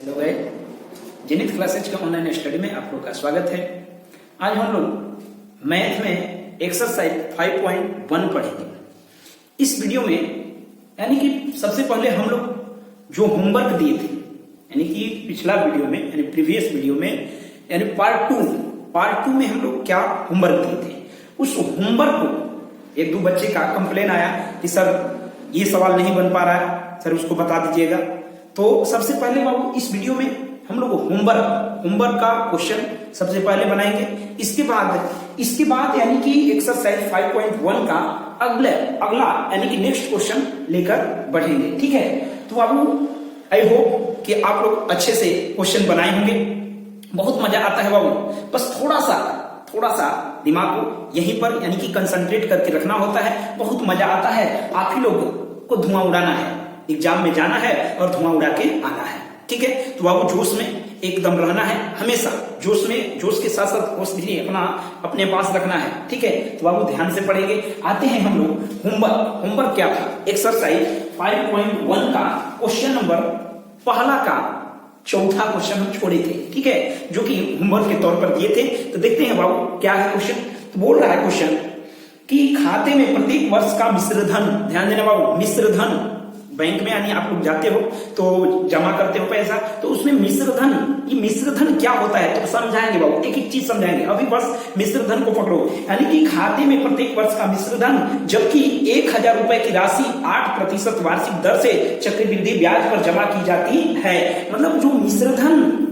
Hello guys, zenith classes के online study में आप लोग का स्वागत है। आज हम लोग मैथ में एक्सरसाइज 5.1 पढ़ेंगे। इस वीडियो में यानी कि सबसे पहले हम लोग जो होमवर्क दिए थे, यानी कि पिछला वीडियो में यानी प्रीवियस वीडियो में यानी पार्ट टू में हम लोग क्या होमवर्क दिए थे, उस होमवर्क को एक दो बच्चे का कंप्लेन आया कि सर ये सवाल नहीं बन पा रहा है, सर उसको बता दीजिएगा। तो सबसे पहले बाबू इस वीडियो में हम लोग होमवर्क का क्वेश्चन सबसे पहले बनाएंगे। इसके बाद यानी कि एक्सरसाइज 5.1 का अगला यानी कि नेक्स्ट क्वेश्चन लेकर बढ़ेंगे। ठीक है, तो बाबू आई होप कि आप लोग अच्छे से क्वेश्चन बनाए होंगे। बहुत मजा आता है बाबू, बस थोड़ा सा दिमाग को यहीं पर यानी कि कंसंट्रेट करके रखना होता है। बहुत मजा आता है, आप ही लोगों को धुआं उड़ाना है, एग्जाम में जाना है और धुआं उड़ा के आना है। ठीक है, तो बाबू जोश में एकदम रहना है, हमेशा जोश के साथ साथ हौसले अपने पास रखना है। ठीक है, तो बाबू ध्यान से पढ़ेंगे। आते हैं हम लोग होमवर्क क्या था, एक्सरसाइज 5.1 का क्वेश्चन नंबर पहला का चौथा क्वेश्चन हम छोड़े थे। ठीक है, जो कि होमवर्क के तौर पर दिए थे। तो देखते हैं बाबू क्या है क्वेश्चन। तो बोल रहा है क्वेश्चन कि खाते में प्रत्येक वर्ष का मिश्र धन, ध्यान देना बाबू, मिश्र धन बैंक में यानी आप लोग जाते हो तो जमा करते हो पैसा, तो उसमें मिश्र धन, ये मिश्र धन क्या होता है तो समझाएंगे बाबू, एक एक चीज समझाएंगे। अभी बस मिश्र धन को पकड़ो, यानी कि खाते में प्रत्येक वर्ष का मिश्र धन, जबकि 1000 रुपए की राशि 8% वार्षिक दर से चक्रवृद्धि ब्याज पर जमा की जाती है। मतलब जो मिश्र धन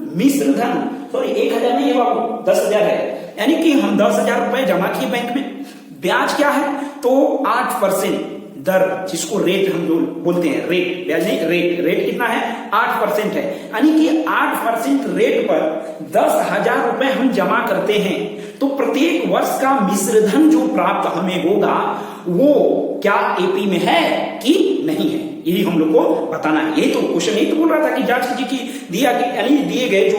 सॉरी 1000 नहीं है बाबू, 10,000 है। यानी कि हम 10,000 रुपए जमा किए बैंक में, ब्याज क्या है तो 8% दर, जिसको रेट हम लोग बोलते हैं, रेट ब्याज नहीं, रेट कितना है 8% है। यानी कि 8% रेट पर 10,000 रुपए हम जमा करते हैं, तो प्रत्येक वर्ष का मिश्र धन जो प्राप्त हमें होगा वो क्या एपी में है कि नहीं है, यही हम लोग को बताना है। यही तो क्वेश्चन, यही तो बोल रहा था कि जांच कीजिए कि यानी दिए गए जो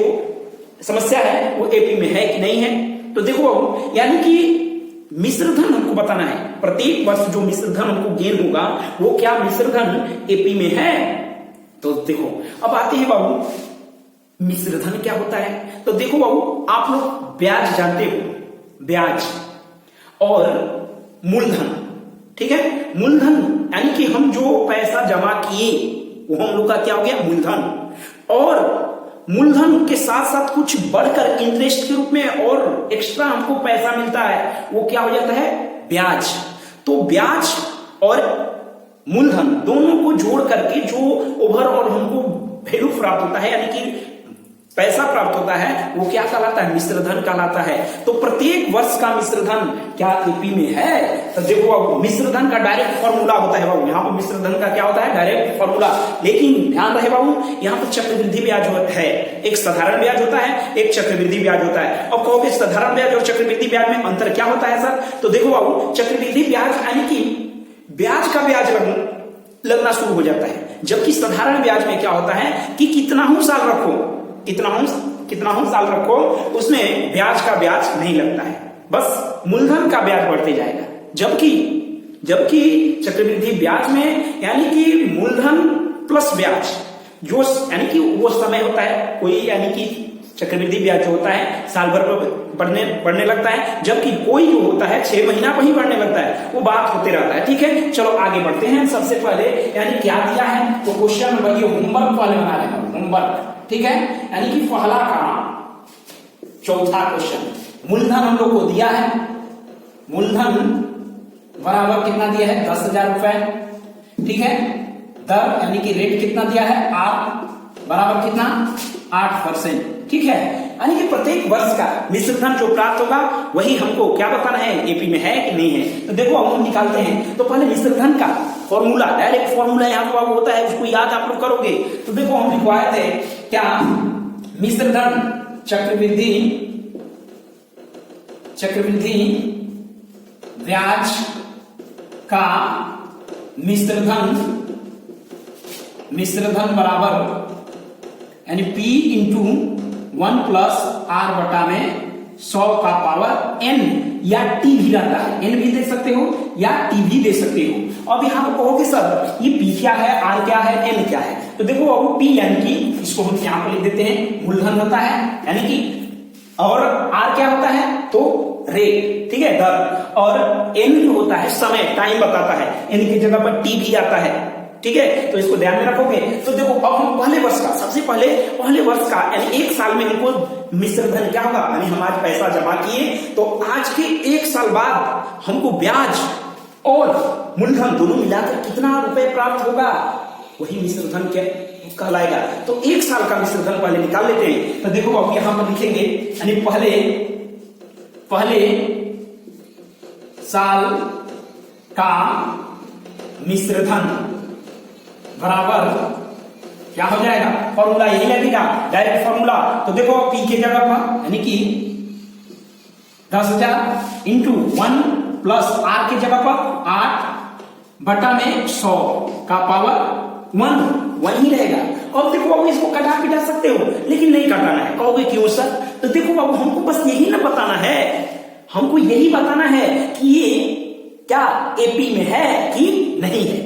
समस्या है वो एपी में है कि नहीं है। तो देखो यानी कि मिश्र धन हमको बताना है, प्रत्येक वर्ष जो मिश्र धन हमको गेन होगा वो क्या मिश्र धन एपी में है। तो देखो अब आते हैं बाबू मिश्र धन क्या होता है। तो देखो बाबू आप लोग ब्याज जानते हो, ब्याज और मूलधन। ठीक है, मूलधन यानी कि हम जो पैसा जमा किए वो हम लोग का क्या हो गया मूलधन, और मूलधन के साथ साथ कुछ बढ़कर इंटरेस्ट के रूप में और एक्स्ट्रा हमको पैसा मिलता है, वो क्या हो जाता है ब्याज। तो ब्याज और मूलधन दोनों को जोड़ करके जो ओवरऑल हमको वैल्यू प्राप्त होता है, यानी कि पैसा प्राप्त होता है, वो क्या कहलाता है मिश्र धन कहलाता है। तो प्रत्येक वर्ष का मिश्र धन क्या एपी में है। तो देखो अब मिश्र धन का डायरेक्ट फॉर्मूला होता है बाबू, यहाँ पर मिश्र धन का क्या होता है डायरेक्ट फॉर्मूला। लेकिन ध्यान रहे बाबू, यहाँ पर चक्रवृद्धि ब्याज है, एक साधारण ब्याज होता है, एक चक्रवृद्धि ब्याज होता है। अब कहोगे साधारण ब्याज और चक्रवृद्धि ब्याज में अंतर क्या होता है सर, तो देखो बाबू चक्रवृद्धि ब्याज यानी कि ब्याज का ब्याज लगना शुरू हो जाता है, जबकि साधारण ब्याज में क्या होता है कि कितना हूं साल रखो उसमें ब्याज का ब्याज नहीं लगता है, बस मूलधन का ब्याज बढ़ते जाएगा। जबकि चक्रवृद्धि ब्याज में यानी कि मूलधन प्लस ब्याज जो यानी कि वो समय होता है कोई, यानी कि चक्रवृद्धि ब्याज जो होता है साल भर पर बढ़ने लगता है, जबकि कोई जो होता है 6 महीना पर ही बढ़ने लगता है, वो बात होते रहता है। ठीक है, चलो आगे बढ़ते हैं। सबसे पहले यानी क्या दिया है तो क्वेश्चन नंबर होमवर्क वाले बना लेना, होमवर्क। ठीक है, यानी कि पहला का चौथा क्वेश्चन मूलधन हम लोग को दिया है, मूलधन बराबर कितना दिया है 10,000 रुपए। ठीक है, दर यानी कि रेट कितना दिया है बराबर कितना 8%। ठीक है, यानी कि प्रत्येक वर्ष का मिश्र धन जो प्राप्त होगा वही हमको क्या बताना है एपी में है कि नहीं है। तो देखो हम निकालते हैं। तो पहले मिश्र धन का फॉर्मूला, डायरेक्ट फॉर्मूला यहाँ पर होता है, उसको याद आप लोग करोगे। तो देखो हम लिखवाए थे क्या, मिश्र धन चक्रवृद्धि ब्याज का मिश्र धन बराबर यानी P इंटू 1 प्लस R बटा में 100 का पावर n, या T भी रहता है, n भी दे सकते हो या T भी दे सकते हो। अब यहाँ पर कहोगे सर ये पी क्या है, आर क्या है, एन क्या है, तो देखो अब पी यानी कि इसको हम यहाँ पर लिख देते हैं मूलधन होता है यानी कि, और आर क्या होता है तो रेट, ठीक है दर, और एन जो होता है समय, टाइम बताता है, एन की जगह पर टी भी आता है, ठीक है, तो इसको ध्यान में रखोगे। तो देखो अब हम पहले वर्ष का, सबसे पहले वर्ष का यानी एक साल में हमको मिश्र धन क्या होगा, यानी हम आज पैसा जमा किए तो आज के एक साल बाद हमको ब्याज और मूलधन दोनों मिलाकर कितना रुपए प्राप्त होगा, वही मिश्र धन क्या कहलाएगा। तो एक साल का मिश्र धन पहले निकाल लेते हैं। तो देखो अब यहां पर लिखेंगे यानी पहले साल का मिश्र धन बराबर क्या हो जाएगा, फॉर्मूला यही लगेगा, डायरेक्ट फॉर्मूला। तो देखो पी के जगह पर यानी कि 10,000 इंटू 1 प्लस आर के जगह पर 8 बटा में 100 का पावर 1 ही रहेगा। अब देखो अब इसको कटा पिटा सकते हो लेकिन नहीं कटाना है। कहोगे क्यों सर, तो देखो बाबू हमको बस यही ना बताना है, हमको यही बताना है कि ये क्या एपी में है कि नहीं है।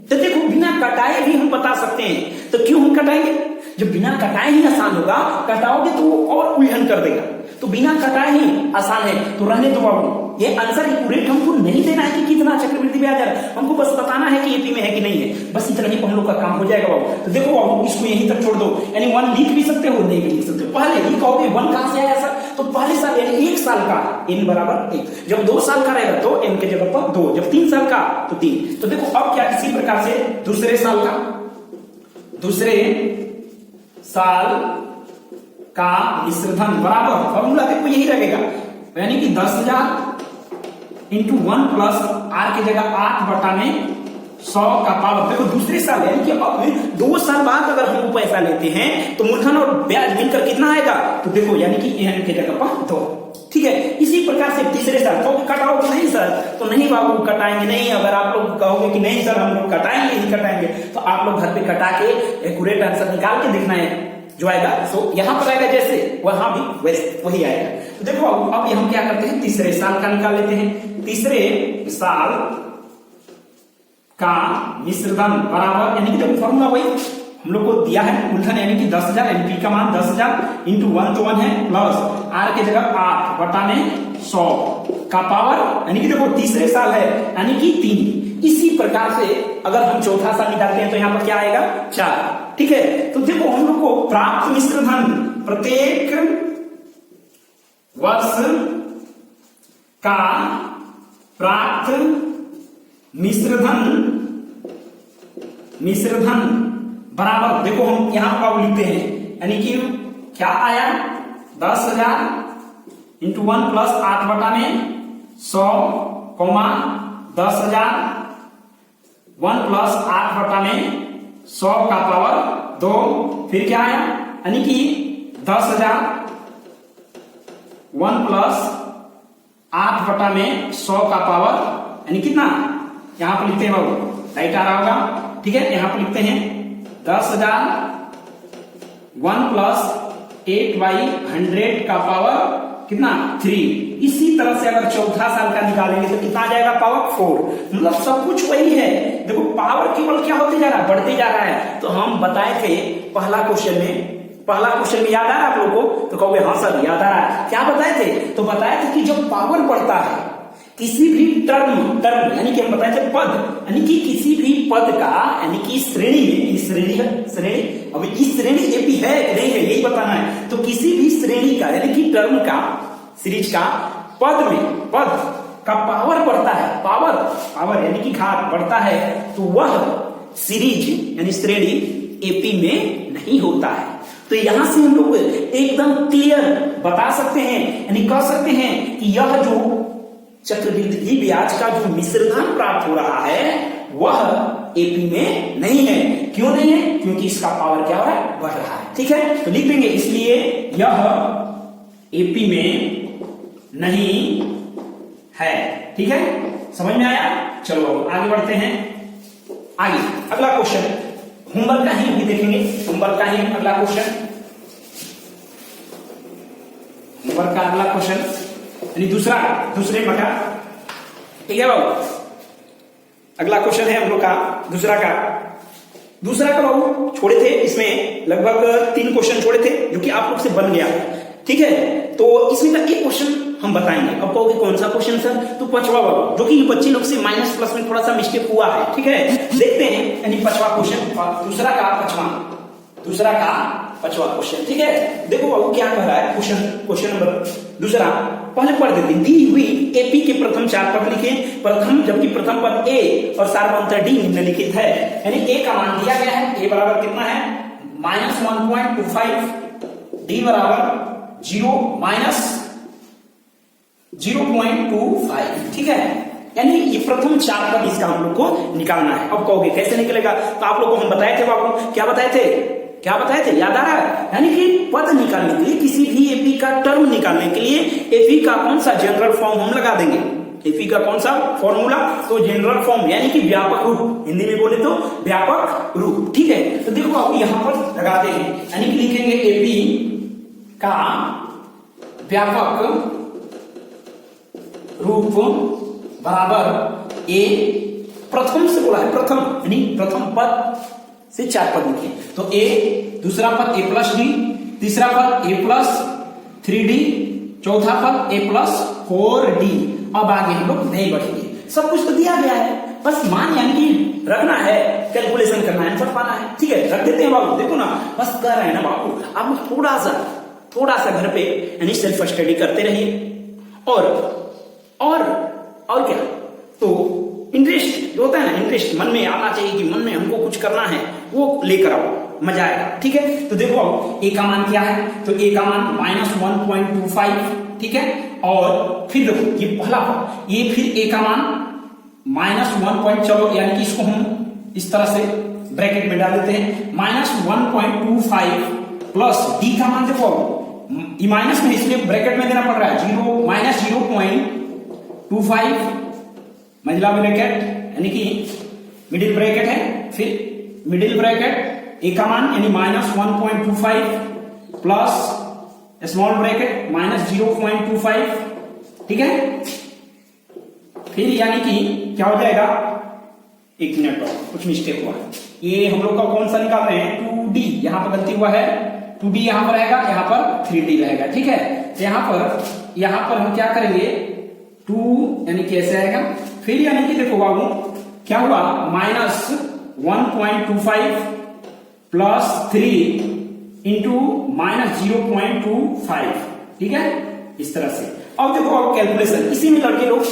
तो देखो बिना कटाए भी हम बता सकते हैं, तो क्यों हम कटाएंगे, जब बिना कटाए ही आसान होगा, कटाओगे तो वो और उलझन कर देगा, तो बिना कटाए ही आसान है, तो रहने दो बाबू। ये आंसर एक्यूरेट हमको नहीं देना है कि कितना चक्रवृद्धि ब्याज है, हमको बस बताना है कि एपी में है कि नहीं है, बस इतना ही हम लोग का काम हो जाएगा बाबू। तो देखो बाबू इसको यहीं तक छोड़ दो, यानी 1 लिख भी सकते हो, नहीं भी लिख सकते हो। पहले ही कहोगे 1 कहां से आया सर, तो पहले साल यानी 1 साल का n बराबर 1, जब 2 साल का रहेगा तो n के जगह पर 2, जब 3 साल का तो 3। तो देखो अब क्या, इसी प्रकार से दूसरे साल का मिश्र धन बराबर, फॉर्मूला देखो यही रहेगा, यानी कि 10,000 इंटू 1 प्लस आर की जगह 8 बटा में 100 का पावर। देखो दूसरे साल यानी कि अब 2 साल बाद अगर हम पैसा लेते हैं तो मूलधन और ब्याज मिलकर कितना आएगा, तो देखो यानी कि एन की जगह पर 2, ठीक है। इसी प्रकार से तीसरे साल तो कटाओगे नहीं सर, तो नहीं बाबू कटाएंगे नहीं। अगर आप लोग कहोगे कि नहीं सर हम लोग कटाएंगे ही कटाएंगे, तो आप लोग घर पे कटा के एक्यूरेट आंसर निकाल के देखना है जो आएगा। सो यहां पर आएगा जैसे, वहां भी वैसे वही आएगा। तो देखो अब हम क्या करते हैं, तीसरे साल का निकाल लेते हैं। तीसरे साल का मिश्र धन बराबर, यानी कि देखो फॉर्मूला वही हम लोग को दिया है, मूलधन यानी कि 10,000, एनपी का मान 10,000 इंटू 1 तो 1 है, प्लस आर के जगह 8 बटा में 100 का पावर, यानी कि देखो तीसरे साल है यानी कि 3। इसी प्रकार से अगर हम चौथा साल निकालते हैं तो यहां पर क्या आएगा 4, ठीक है। तो देखो हम लोग को प्राप्त मिश्र धन प्रत्येक वर्ष का प्राप्त मिश्र धन बराबर, देखो हम यहां पर लिखते हैं यानी कि क्या आया 10,000 इंटू 1 प्लस 8 बटा में 100 10,000 1 प्लस 8 बटा में 100 का पावर 2, फिर क्या आया यानी कि 10,000 1 प्लस 8 बटा में 100 का पावर, यानी कितना, यहां पर लिखते हैं बाबू, राइट आ रहा होगा, ठीक है। यहां पर लिखते हैं 10,000 1 प्लस 8/100 का पावर कितना 3। इसी तरह से अगर चौथा साल का निकालेंगे तो कितना आ जाएगा पावर 4। मतलब सब कुछ वही है, देखो पावर केवल क्या होते जा रहा है, बढ़ते जा रहा है। तो हम बताए थे पहला क्वेश्चन में याद आ रहा है आप लोगों को, तो कहोगे हाँ सर याद आ रहा है। क्या बताए थे, तो बताए थे कि जब पावर बढ़ता है किसी भी टर्म यानी कि हम बताए थे पद, यानी कि किसी भी पद का, यानी कि श्रेणी में, श्रेणी अब इस श्रेणी एपी है कि नहीं है यही बताना है। तो किसी भी श्रेणी का यानी कि टर्म का, सीरीज का पद का पावर बढ़ता है, पावर यानी कि घात बढ़ता है, तो वह सीरीज यानी श्रेणी एपी में नहीं होता है। तो यहां से हम लोग एकदम क्लियर बता सकते हैं, यानी कह सकते हैं कि यह जो चक्रवृद्धि ब्याज का जो मिश्र धन प्राप्त हो रहा है वह एपी में नहीं है। क्यों नहीं है, क्योंकि इसका पावर क्या हो रहा है, बढ़ रहा है, ठीक है। तो लिख देंगे इसलिए यह एपी में नहीं है, ठीक है, समझ में आया। चलो आगे बढ़ते हैं। आगे अगला क्वेश्चन होमवर्क का ही अभी देखेंगे, होमवर्क का ही अगला क्वेश्चन, होमवर्क का अगला क्वेश्चन यानी दूसरे बटा, ठीक है बाबू। अगला क्वेश्चन है हम लोग का दूसरा का बाबू छोड़े थे, इसमें लगभग 3 क्वेश्चन छोड़े थे जो कि आप लोग से बन गया, ठीक है। तो इसमें का एक क्वेश्चन हम बताएंगे। अब कहोगे कौन सा क्वेश्चन सर? तो पांचवा बाबू, जो कि बच्चे लोग से माइनस प्लस में थोड़ा सा मिस्टेक हुआ है, ठीक है। देखते हैं, यानी पांचवा क्वेश्चन, दूसरा का पांचवा क्वेश्चन, ठीक है। देखो बाबू क्या कह रहा है क्वेश्चन नंबर दूसरा, पहले पढ़ देते हैं। दी हुई एपी के प्रथम 4 पद लिखे, जबकि प्रथम पद ए और सार्वंतर डी निम्नलिखित है। यानी ए का मान दिया गया है, ए बराबर कितना है -1.25, डी बराबर 0.25, ठीक है। यानी ये प्रथम 4 पद इसका हम लोग को निकालना है। अब कहोगे कैसे निकलेगा? तो आप लोग को हम बताए थे बाबू, क्या बताए थे? याद आ रहा है? यानी कि पद निकालने के लिए, किसी भी एपी का टर्म निकालने के लिए एपी का कौन सा जनरल फॉर्म हम लगा देंगे। एपी का कौन सा फॉर्मूला? तो जनरल फॉर्म, यानी कि व्यापक रूप, हिंदी में बोले तो व्यापक रूप, ठीक है। तो देखो आप यहां पर लगाते हैं, यानी कि लिखेंगे एपी का व्यापक रूप बराबर ए, प्रथम से बोला है, प्रथम यानी प्रथम पद से 4 पद लिखे, तो ए, दूसरा पद ए प्लस डी, तीसरा पद ए प्लस 3d, चौथा पद ए प्लस 4d। अब आगे हम लोग नहीं बढ़ेंगे, सब कुछ तो दिया गया है, बस मान यानी कि रखना है, कैलकुलेशन करना है, आंसर पाना है, ठीक है। रख देते हैं बाबू, देखो ना, बस कर रहे हैं ना बाबू। आप लोग थोड़ा सा घर पे यानी सेल्फ स्टडी करते रहिए, और क्या, तो इंटरेस्ट जो होता है ना, इंटरेस्ट मन में आना चाहिए कि मन में हमको कुछ करना है, वो लेकर आओ, मजा आएगा, ठीक है। तो देखो ए का मान क्या है? तो ए का मान -1.25, ठीक है। और फिर देखो ये पहला पद, ये फिर ए का मान -1. चलो यानी कि इसको हम इस तरह से ब्रैकेट में डाल देते हैं, -1.25 प्लस डी का मान देखो, ये माइनस में इसलिए ब्रैकेट में देना पड़ रहा है, -0.25 मंजिला ब्रैकेट, यानी कि मिडिल ब्रैकेट है, फिर मिडिल ब्रैकेट ए का मान यानी -1.25 प्लस स्मॉल ब्रैकेट -0.25, ठीक है। फिर यानी कि क्या हो जाएगा, एक मिनट और कुछ मिस्टेक हुआ, ये हम लोग का कौन सा निकाल रहे हैं, 2d, यहां पर गलती हुआ है, 2d यहां पर रहेगा, यहां पर 3d रहेगा, ठीक है। तो यहां पर हम क्या करेंगे, 2 यानी कि ऐसे आएगा, फिर यानी कि देखो बाबू क्या हुआ, -1.25 प्लस 3 इंटू -0.25, ठीक है, इस तरह से। अब देखो अब कैलकुलेशन, इसी में लड़के लोग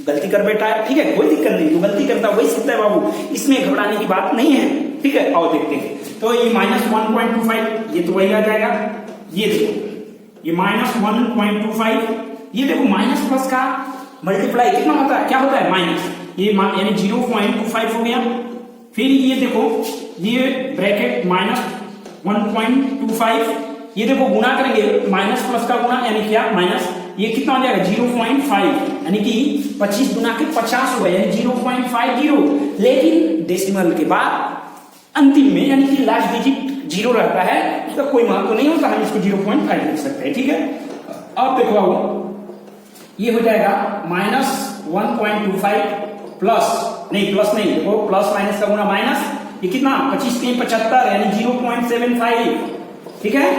गलती कर बैठा है, ठीक है, कोई दिक्कत नहीं, जो गलती करता है वही सीखता है बाबू, इसमें घबराने की बात नहीं है, ठीक है। आओ देखते हैं, तो ये -1.25 ये तो वही आ जाएगा, ये देखो ये -1.25, ये देखो माइनस प्लस का मल्टीप्लाई कितना होता है, क्या होता है, माइनस, ये यानी 0.25 हो गया। फिर ये देखो ये ब्रैकेट -1.25, ये देखो गुणा करेंगे, माइनस प्लस का गुणा यानी क्या, माइनस, ये कितना हो जाएगा 0.5, यानी कि 25 गुना के 50 हो गए, यानी 0.50। लेकिन डेसिमल के बाद अंतिम में यानी कि लास्ट डिजिट 0 रहता है, उसका कोई महत्व नहीं होता, हम इसको 0.5 लिख सकते हैं, ठीक है। अब देखो आओ, ये हो जाएगा -1.25 प्लस नहीं देखो, प्लस माइनस का गुना माइनस, ये कितना 25 3 75 यानी 0.75, ठीक है।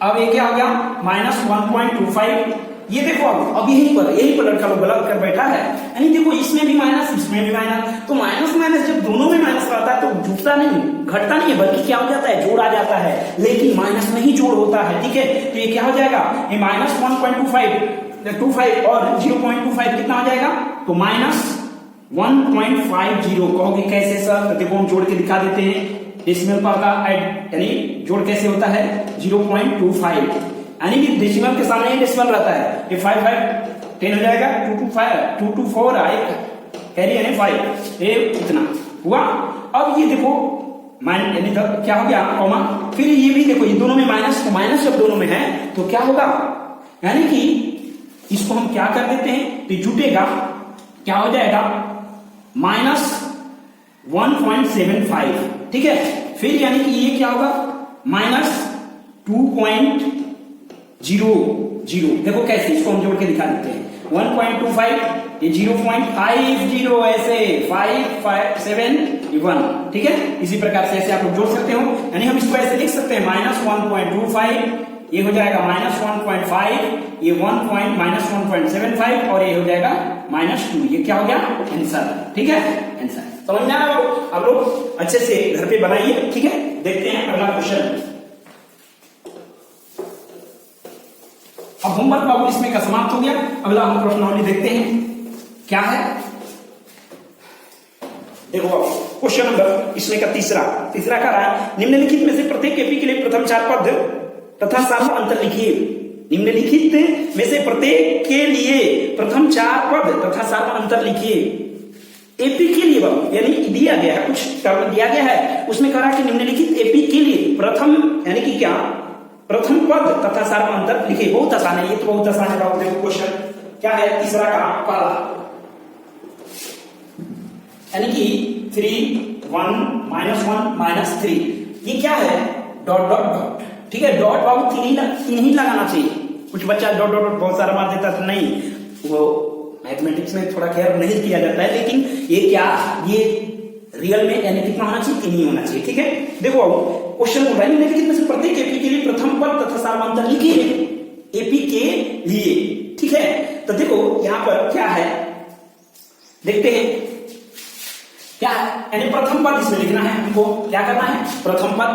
अब ये क्या हो गया -1.25, ये देखो अब यही पर लड़का लोग गलत कर बैठा है, यानी देखो इसमें भी माइनस इसमें भी माइनस, तो माइनस माइनस जब दोनों में माइनस रहता है तो झुकता नहीं, घटता नहीं है, बल्कि क्या हो जाता है, जोड़ आ जाता है, लेकिन माइनस में ही जोड़ होता है, ठीक है। तो ये क्या हो जाएगा, ये -1.25 और 0.25 कितना आ जाएगा, तो -1.50। कहोगे कैसे सर, तो देखो हम जोड़ के दिखा देते हैं, डेसिमल पर का यानी जोड़ कैसे होता है, 0.25, यानी कि डेसिमल के सामने डेसिमल रहता है, ये 5 10 हो जाएगा, 2 to 4 कैरी यानी 5, ये इतना हुआ। अब ये देखो यानी क्या हो गया, कॉमा, फिर ये भी देखो, ये दोनों में माइनस, तो माइनस जब दोनों में है तो क्या होगा, यानी कि इसको हम क्या कर देते हैं, तो जुटेगा, क्या हो जाएगा -1.75, ठीक है। फिर यानी कि ये क्या होगा -2.00, देखो कैसे, इसको हम जोड़ के दिखा देते हैं, 1.25 ये 0.50 ऐसे 571, ठीक है। इसी प्रकार से ऐसे आप लोग जोड़ सकते हो, यानी हम इसको ऐसे लिख सकते हैं -1.25, ये हो जाएगा -1.5, ये -1.75 और ये हो जाएगा -2। ये क्या हो गया? आंसर, ठीक है, आंसर। समझ में आया? आप लोग अच्छे से घर पे बनाइए, ठीक है। देखते हैं अगला क्वेश्चन। अब होमवर्क बाबू इसमें का समाप्त हो गया। अगला हम प्रश्नावली देखते हैं क्या है। देखो क्वेश्चन नंबर इसमें का तीसरा कह रहा है निम्नलिखित में से प्रत्येक एपी के लिए प्रथम 4 पद तथा सार्व अंतर लिखिए। निम्नलिखित में से प्रत्येक के लिए प्रथम 4 पद तथा सार्व अंतर लिखिए। एपी के लिए बाबू यानी दिया गया है, कुछ टर्म दिया गया है, उसमें कह रहा है कि निम्नलिखित एपी के लिए प्रथम यानी कि क्या, प्रथम पद तथा सार्व अंतर लिखिए। बहुत आसान है, ये तो बहुत आसान है बाबू। देखो क्वेश्चन क्या है, तीसरा का पहला यानी कि 3 1 -3, ये क्या है? डॉट डॉट डॉट, ठीक है। डॉट बाबू तीन ही लगाना चाहिए। कुछ बच्चा डॉट डॉट बहुत सारा मार देता है, नहीं, वो मैथमेटिक्स में थोड़ा केयर नहीं किया जाता है, लेकिन ये क्या, ये रियल में यानी कितना होना चाहिए? 3 ही होना चाहिए, ठीक है। देखो क्वेश्चन बोल रहा है निम्नलिखित में से प्रत्येक एपी के लिए प्रथम पद तथा सार्वंतर लिखिए। एपी के लिए, ठीक है। तो देखो यहां पर क्या है, देखते हैं क्या है, यानी प्रथम पद इसमें लिखना है हमको। क्या करना है? प्रथम पद।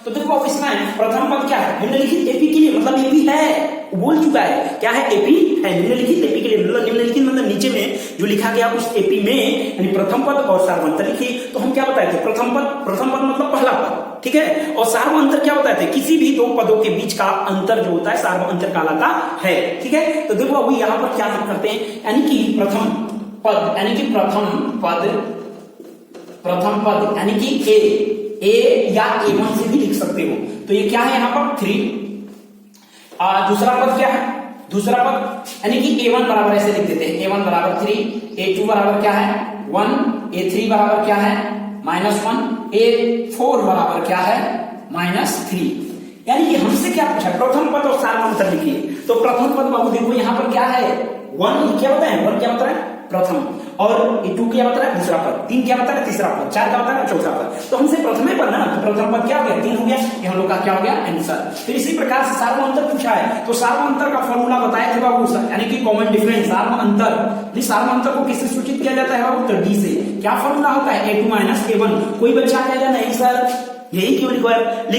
तो देखो अब इसमें प्रथम पद क्या है? निम्नलिखित एपी के लिए, मतलब एपी है, बोल चुका है क्या है? एपी है। निम्नलिखित एपी के लिए मतलब निम्नलिखित मतलब नीचे में जो लिखा गया उस एपी में यानी प्रथम पद और सार्वंतर लिखिए। तो हम क्या बताए थे? प्रथम पद मतलब पहला पद, ठीक है। और सार्वंतर क्या बताए थे? किसी भी 2 पदों के बीच का अंतर जो होता है सार्वंतर कहलाता है, ठीक है। तो देखो अभी यहां पर क्या हम करते हैं, यानी कि प्रथम पद यानी कि प्रथम पद यानी कि ए या A1 से भी लिख सकते हो। तो ये क्या है यहाँ पर? 3। दूसरा पद क्या है? दूसरा पद यानी कि A1 बराबर ऐसे लिख देते हैं, A1 बराबर 3, A2 बराबर क्या है? 1, A3 बराबर क्या है? -1, A4 बराबर क्या है? -3। यानी कि हमसे क्या पूछा? प्रथम पद और सार्वंतर लिखिए। तो प्रथम पद बाबू देखो यहाँ पर क्या है? 1 क्या होता है? 1 क्या होता है? प्रथम। और 2 क्या होता है? दूसरा पद। 3 क्या होता है? तीसरा पद। 4 क्या होता है? चौथा पद। तो हमसे प्रथमे पद ना, तो प्रथम पद क्या हो गया? 3 हो गया। ये हम लोग का क्या हो गया? आंसर। फिर इसी प्रकार से सार्वंतर पूछा है, तो सार्वंतर का फॉर्मूला बताया था बाबू, यानी कि कॉमन डिफरेंस सार्वंतर। सार्वंतर को किससे सूचित किया जाता है बाबू? तो डी से। क्या फॉर्मूला होता है? A2 - A1। कोई बच्चा कहेगा नहीं सर यही क्यों लिख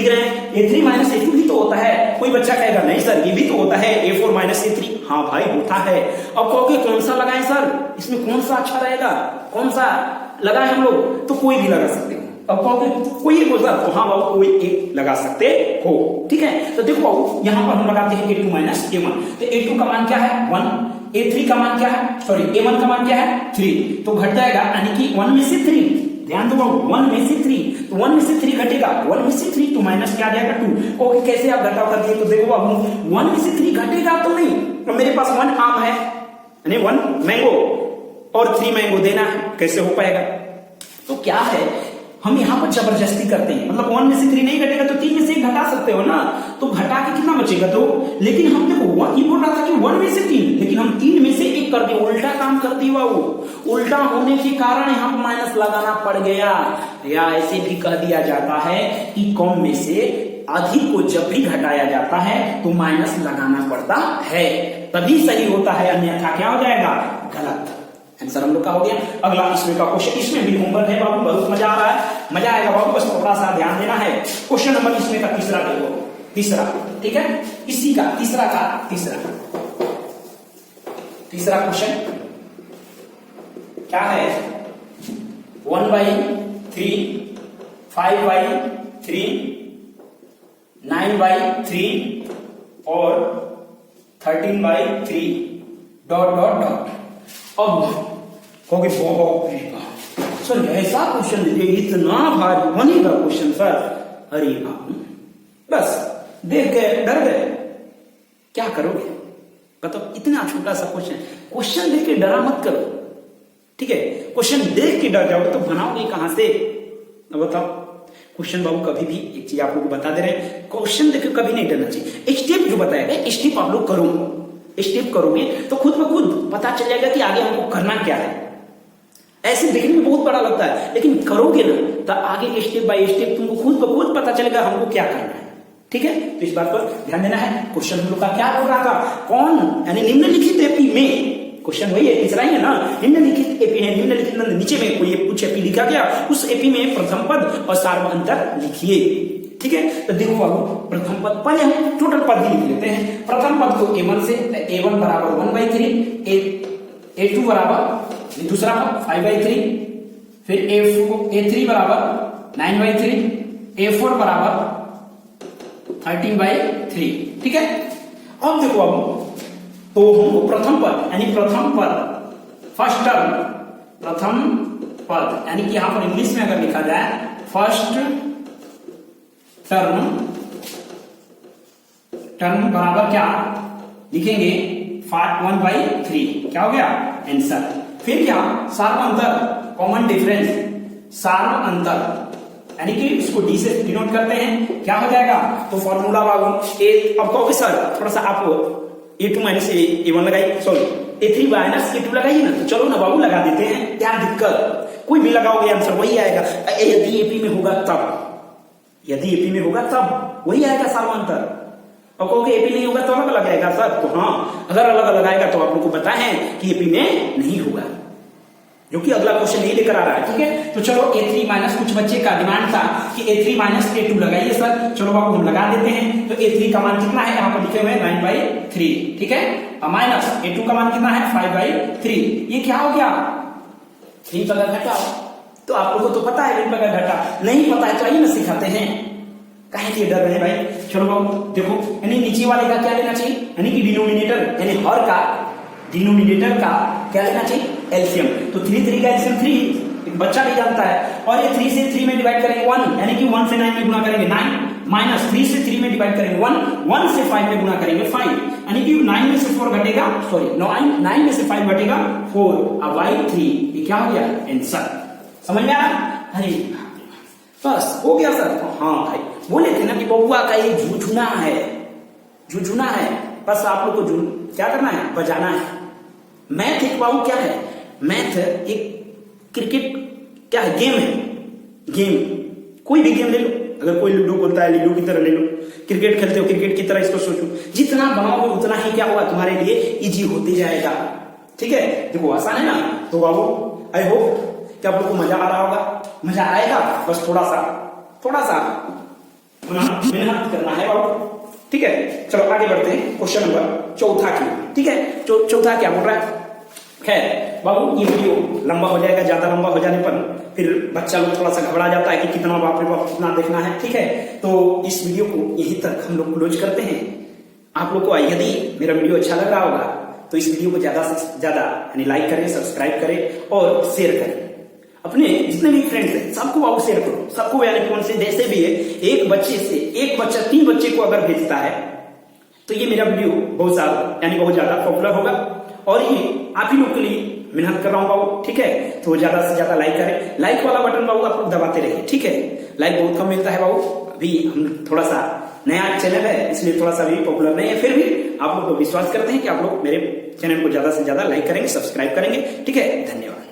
रहे हैं? A3 - A2 भी तो होता है। कोई बच्चा कहेगा नहीं सर ये भी तो होता है, A4 - A3। हाँ भाई होता है। अब कहोगे कौन सा लगाएं सर, इसमें कौन सा अच्छा रहेगा, कौन सा लगाएं हम लोग? तो कोई भी लगा सकते हो। अब कहोगे कोई एक बोलता तो हाँ बाबू कोई एक लगा सकते हो, ठीक है। तो देखो बाबू यहां पर हम लगाते हैं A2 - A1। तो A2 का मान क्या है? 1। A3 का मान क्या है? सॉरी A1 का मान क्या है? 3। तो घट जाएगा यानी कि 1 में से 3। ध्यान दो बाबू 1 में से 3, तो 1 में से 3 घटेगा, 1 में से 3 तो माइनस क्या आ जाएगा? 2। ओके कैसे आप घटाव कर दिए? तो देखो बाबू 1 में से 3 घटेगा तो नहीं, तो मेरे पास 1 आम है यानी 1 मैंगो और 3 मैंगो देना है, कैसे हो पाएगा? तो क्या है हम यहां पर जबरदस्ती करते हैं, मतलब 1 में से 3 नहीं घटेगा तो 3 में से 1 घटा सकते हो ना, तो घटा के कितना बचेगा? तो लेकिन हम देखो ये बोल रहा था कि 1 में से 3, लेकिन हम 3 में से 1 कर दिए, उल्टा काम कर दिया। वो उल्टा होने के कारण यहां पर माइनस लगाना पड़ गया, या ऐसे भी कह दिया जाता है कि कम में से अधिक को जब भी घटाया जाता है तो माइनस लगाना पड़ता है, तभी सही होता है, अन्यथा क्या हो जाएगा? गलत। आंसर हम लोग का हो गया। अगला इसमें का क्वेश्चन, इसमें भी होमवर्क है बाबू, बहुत मजा आ रहा है, मजा आएगा बाबू, बस थोड़ा सा ध्यान देना है। क्वेश्चन नंबर इसमें का तीसरा देखो, तीसरा, ठीक है, इसी का तीसरा क्वेश्चन क्या है? 1/3, 5/3, 9/3 और 13/3 ... अब कहोगे सर ऐसा क्वेश्चन दीजिए, इतना भारी बनेगा क्वेश्चन सर? अरे बाबू बस देख के डर गए, क्या करोगे बताओ? इतना छोटा सा क्वेश्चन देख के डरा मत करो, ठीक है। क्वेश्चन देख के डर जाओगे तो बनाओगे कहां से? बताओ। क्वेश्चन बाबू कभी भी एक चीज आप लोग को बता दे रहे हैं, क्वेश्चन देख के कभी नहीं डरना चाहिए। स्टेप जो बताया गया स्टेप आप लोग करो, स्टेप करोगे तो खुद ब खुद पता चल जाएगा कि आगे हमको करना क्या है। ऐसे देखने में बहुत बड़ा लगता है, लेकिन करोगे ना तो आगे स्टेप बाय स्टेप तुमको खुद ब खुद पता चलेगा हमको क्या करना है। ठीक है, तो इस बात पर ध्यान देना है। क्वेश्चन हम लोग का क्या हो रहा था, कौन यानी निम्नलिखित एपी में, क्वेश्चन वही है, तीसरा ही है ना, निम्नलिखित एपी है, निम्नलिखित नीचे में कोई कुछ एपी लिखा गया, उस एपी में प्रथम पद और सार्वअंतर लिखिए। ठीक है, तो देखो बाबू प्रथम पद, पहले हम टोटल पद ही लिख लेते हैं। प्रथम पद को a1 से, a1 बराबर 1/3, a2 बराबर दूसरा पद 5/3, फिर a3 बराबर 9/3, a4 बराबर 13/3। ठीक है, अब देखो बाबू, तो हमको प्रथम पद यानी प्रथम पद, फर्स्ट टर्म, प्रथम पद यानी कि यहां पर इंग्लिश में अगर लिखा जाए फर्स्ट टर्म, टर्म बराबर क्या लिखेंगे 1/3, क्या हो गया आंसर। फिर क्या सार्वअंतर, कॉमन डिफरेंस, सार्वअंतर यानी कि इसको डी से डिनोट करते हैं, क्या हो जाएगा, तो फॉर्मूला बाबू अब कहोगे सर थोड़ा सा आप a2 माइनस a1 लगाइए, सॉरी a3 माइनस a2 लगाइए ना, तो चलो ना बाबू लगा देते हैं, क्या दिक्कत, कोई भी लगाओगे आंसर वही आएगा। यदि एपी में होगा तब, यदि एपी में होगा तब वही आएगा सार्वअंतर। अब कहोगे एपी नहीं होगा तो अलग अलग आएगा सर, तो हाँ अगर अलग अलग आएगा तो आप लोग को पता है कि एपी में नहीं होगा, जो कि अगला क्वेश्चन नहीं लेकर आ रहा है। ठीक है, तो चलो a3 माइनस, कुछ बच्चे का डिमांड था कि a3 माइनस a2 लगाइए सर, चलो बाबू हम लगा देते हैं। तो a3 का मान कितना है, यहाँ पर लिखे हुए हैं 9/3। ठीक है, माइनस a2 का मान कितना है 5/3। ये क्या हो गया, 3 का घटा। तो आप लोगों को तो पता है 3 का घटा, नहीं पता है तो आइए ना सिखाते हैं, काहे के डर रहे भाई। चलो बाबू देखो, यानी नीचे वाले का क्या लेना चाहिए, यानी कि डिनोमिनेटर यानी हर का, डिनोमिनेटर का क्या लेना चाहिए एलसीएम। तो 3 का एलसीएम 3 बच्चा भी जानता है, और ये 3 से 3 में डिवाइड करेंगे 1, यानी कि 1 से 9 में गुणा करेंगे 9, माइनस 3 से 3 में डिवाइड करेंगे 1, 1 से 5 में गुणा करेंगे 5, यानी कि 9 में से 4 घटेगा, सॉरी 9 में से 5 घटेगा 4, अब y3, ये क्या हो गया आंसर। समझ में आया, अरे बस हो गया सर। तो हाँ भाई बोले थे ना कि बउआ का ये झुझुना है, झुझुना है, बस आप लोग को क्या करना है, बजाना है। मैथ एक बाबू क्या है, मैथ एक क्रिकेट क्या है, गेम है, गेम, कोई भी गेम ले लो, अगर कोई लूडो बोलता है लूडो की तरह ले लो, क्रिकेट खेलते हो क्रिकेट की तरह इसको सोचो, जितना बनाओगे उतना ही क्या होगा तुम्हारे लिए इजी होते जाएगा। ठीक है, देखो आसान है ना। तो बाबू आई होप कि आप लोग को मजा आ रहा होगा, मजा आएगा, बस थोड़ा सा मेहनत करना है बाबू। ठीक है, चलो आगे बढ़ते हैं क्वेश्चन नंबर चौथा की। ठीक है, चौथा क्या बोल रहा है, खैर बाबू ये वीडियो लंबा हो जाएगा, ज्यादा लंबा हो जाने पर फिर बच्चा लोग थोड़ा सा घबरा जाता है कि कितना बाप रे बाप कितना देखना है। ठीक है, तो इस वीडियो को यहीं तक हम लोग क्लोज करते हैं। आप लोग को यदि मेरा वीडियो अच्छा लग रहा होगा तो इस वीडियो को ज्यादा से ज्यादा यानी लाइक करें, सब्सक्राइब करें और शेयर करें, अपने जितने भी फ्रेंड्स हैं सबको बाबू शेयर करो, सबको, यानी कौन से जैसे भी है, एक बच्चे से एक बच्चा 3 बच्चे को अगर भेजता है तो ये मेरा वीडियो बहुत ज्यादा पॉपुलर होगा, और ये आप ही लोग के लिए मेहनत कर रहा हूं बाबू। ठीक है, तो ज्यादा से ज्यादा लाइक करें, लाइक वाला बटन बाबू आप लोग दबाते रहिए। ठीक है, लाइक बहुत कम मिलता है बाबू, अभी हम थोड़ा सा नया चैनल है इसलिए थोड़ा सा भी पॉपुलर नहीं है, फिर भी आप लोग को विश्वास करते हैं कि आप लोग मेरे चैनल को ज्यादा से ज्यादा लाइक करेंगे, सब्सक्राइब करेंगे। ठीक है, धन्यवाद।